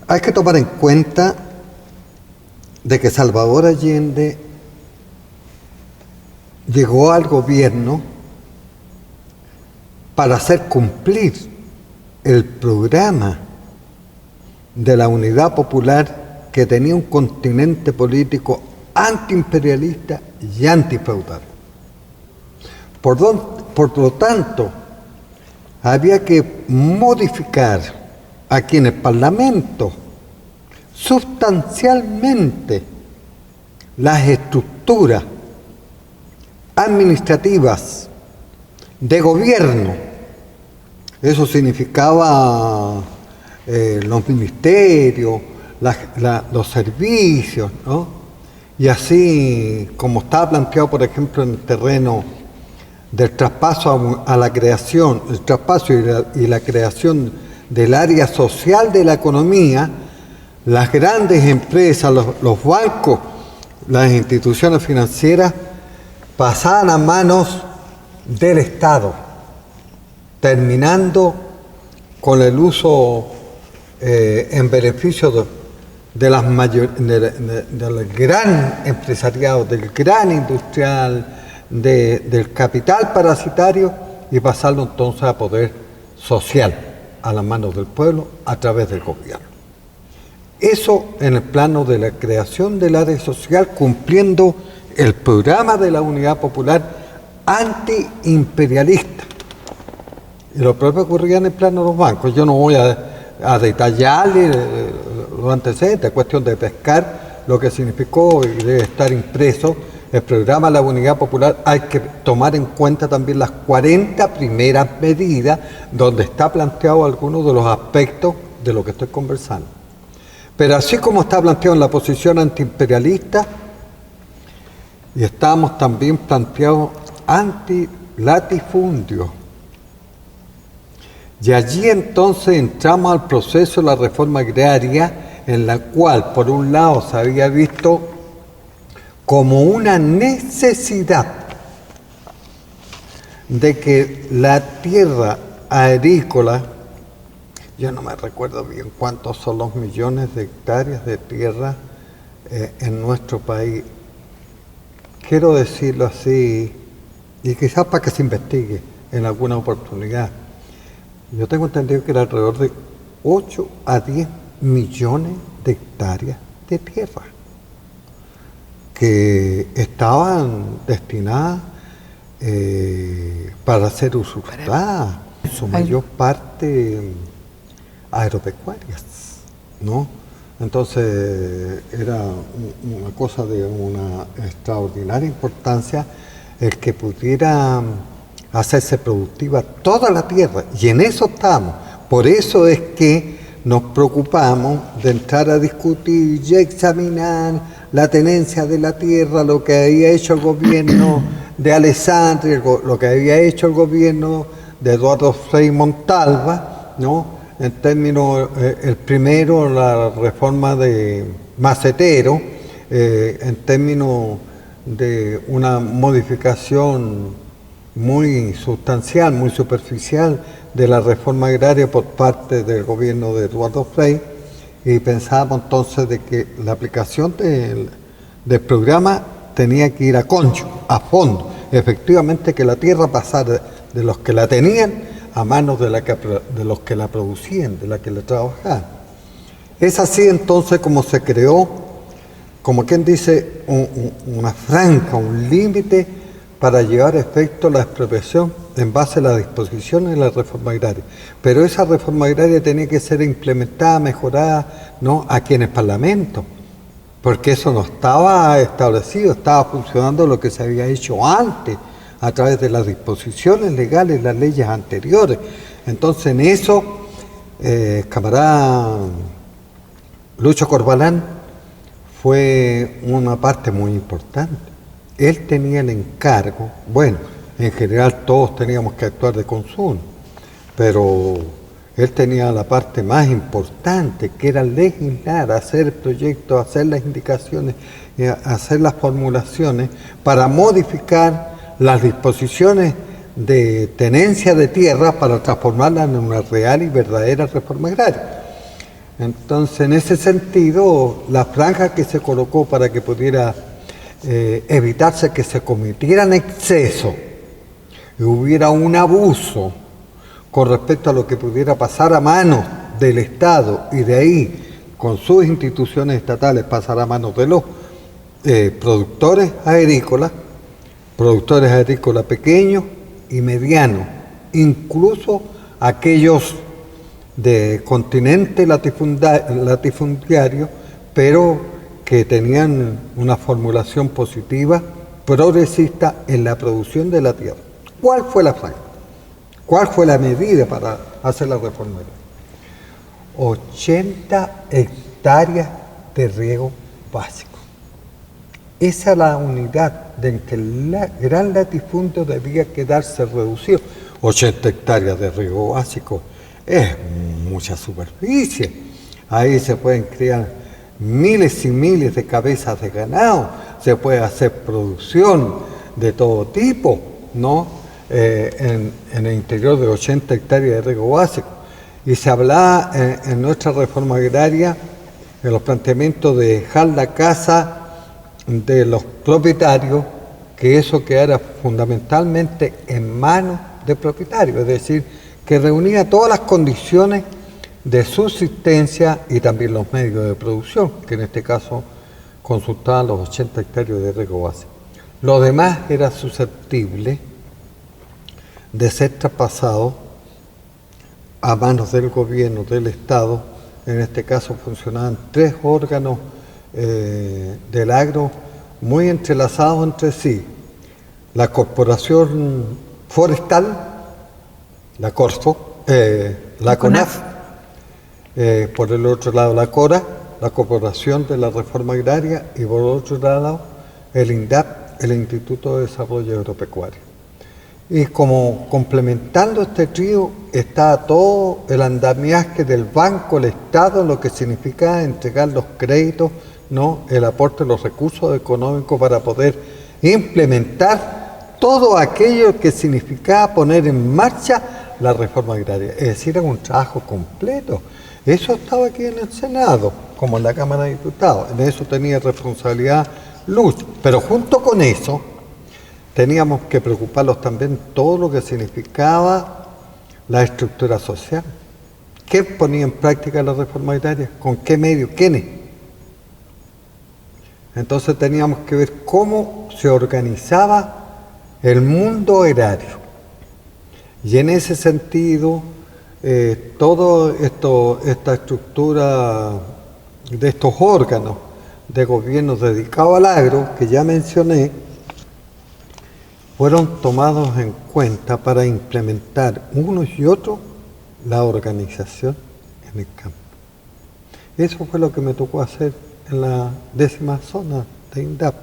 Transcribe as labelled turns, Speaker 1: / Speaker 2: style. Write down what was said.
Speaker 1: Hay que tomar en cuenta de que Salvador Allende llegó al gobierno para hacer cumplir el programa de la Unidad Popular, que tenía un continente político antiimperialista y antifeudal. Por lo tanto, había que modificar aquí en el Parlamento sustancialmente las estructuras administrativas de gobierno. Eso significaba los ministerios, los servicios, ¿no? Y así como estaba planteado, por ejemplo, en el terreno del traspaso a la creación, el traspaso y la creación del área social de la economía, las grandes empresas, los bancos, las instituciones financieras pasaban a manos del Estado, terminando con el uso en beneficio del gran empresariado, del gran industrial, del capital parasitario, y pasarlo entonces a poder social, a las manos del pueblo a través del gobierno. Eso en el plano de la creación del área social, cumpliendo el programa de la Unidad Popular antiimperialista. Y lo propio ocurría en el plano de los bancos. Yo no voy a detallarle los antecedentes, es cuestión de pescar lo que significó, y debe estar impreso el programa de la Unidad Popular. Hay que tomar en cuenta también las 40 primeras medidas, donde está planteado algunos de los aspectos de lo que estoy conversando. Pero así como está planteado en la posición antiimperialista, y estamos también planteados antilatifundio. Y allí entonces entramos al proceso de la reforma agraria, en la cual por un lado se había visto como una necesidad de que la tierra agrícola, yo no me recuerdo bien cuántos son los millones de hectáreas de tierra en nuestro país, quiero decirlo así, y quizás para que se investigue en alguna oportunidad. Yo tengo entendido que era alrededor de 8 a 10 millones de hectáreas de tierra que estaban destinadas para ser usufructadas, en su mayor parte agropecuarias, ¿no? Entonces era una cosa de una extraordinaria importancia el que pudiera hacerse productiva toda la tierra, y en eso estamos. Por eso es que nos preocupamos de entrar a discutir y examinar la tenencia de la tierra, lo que había hecho el gobierno de Alessandri, lo que había hecho el gobierno de Eduardo Frei Montalva, ¿no? En términos, el primero, la reforma de Macetero, en términos de una modificación muy sustancial, muy superficial de la reforma agraria por parte del gobierno de Eduardo Frei, y pensábamos entonces de que la aplicación del programa tenía que ir a concho, a fondo, efectivamente que la tierra pasara de los que la tenían a manos de los que la producían, de la que la trabajaban. Es así entonces como se creó, como quien dice, una franja, un límite para llevar a efecto la expropiación en base a las disposiciones de la reforma agraria. Pero esa reforma agraria tenía que ser implementada, mejorada, ¿no?, aquí en el Parlamento, porque eso no estaba establecido, estaba funcionando lo que se había hecho antes, a través de las disposiciones legales, las leyes anteriores. Entonces en eso, camarada Lucho Corbalán fue una parte muy importante. Él tenía el encargo, bueno, en general todos teníamos que actuar de consumo, pero él tenía la parte más importante, que era legislar, hacer proyectos, hacer las indicaciones, hacer las formulaciones para modificar las disposiciones de tenencia de tierra para transformarlas en una real y verdadera reforma agraria. Entonces, en ese sentido, la franja que se colocó para que pudiera evitarse que se cometieran excesos y hubiera un abuso con respecto a lo que pudiera pasar a manos del Estado y de ahí, con sus instituciones estatales, pasar a manos de los productores agrícolas pequeños y medianos, incluso aquellos de continente latifundiario, pero que tenían una formulación positiva, progresista en la producción de la tierra. ¿Cuál fue la franja? ¿Cuál fue la medida para hacer la reforma? 80 hectáreas de riego básico. Esa es la unidad de en que el gran latifundio debía quedarse reducido. 80 hectáreas de riego básico es mucha superficie. Ahí se pueden criar miles y miles de cabezas de ganado, se puede hacer producción de todo tipo, ¿no? En el interior de 80 hectáreas de riego básico. Y se hablaba en nuestra reforma agraria, en los planteamientos de dejar la casa de los propietarios, que eso quedara fundamentalmente en manos de propietarios, es decir, que reunía todas las condiciones de subsistencia y también los medios de producción, que en este caso consultaban los 80 hectáreas de riego básico. Lo demás era susceptible de ser traspasado a manos del gobierno, del Estado. En este caso funcionaban 3 órganos del agro muy entrelazados entre sí: la Corporación Forestal, la Corfo, la CONAF, por el otro lado la CORA, la Corporación de la Reforma Agraria, y por otro lado el INDAP, el Instituto de Desarrollo Agropecuario. Y como complementando este trío está todo el andamiaje del Banco, el Estado, lo que significa entregar los créditos, ¿no? El aporte de los recursos económicos para poder implementar todo aquello que significaba poner en marcha la reforma agraria. Es decir, era un trabajo completo. Eso estaba aquí en el Senado, como en la Cámara de Diputados. En eso tenía responsabilidad Luz. Pero junto con eso, teníamos que preocuparnos también todo lo que significaba la estructura social. ¿Qué ponía en práctica la reforma agraria? ¿Con qué medios? ¿Quiénes? Entonces teníamos que ver cómo se organizaba el mundo erario. Y en ese sentido, toda esta estructura de estos órganos de gobierno dedicados al agro, que ya mencioné, fueron tomados en cuenta para implementar unos y otros la organización en el campo. Eso fue lo que me tocó hacer en la 10ª zona de INDAP.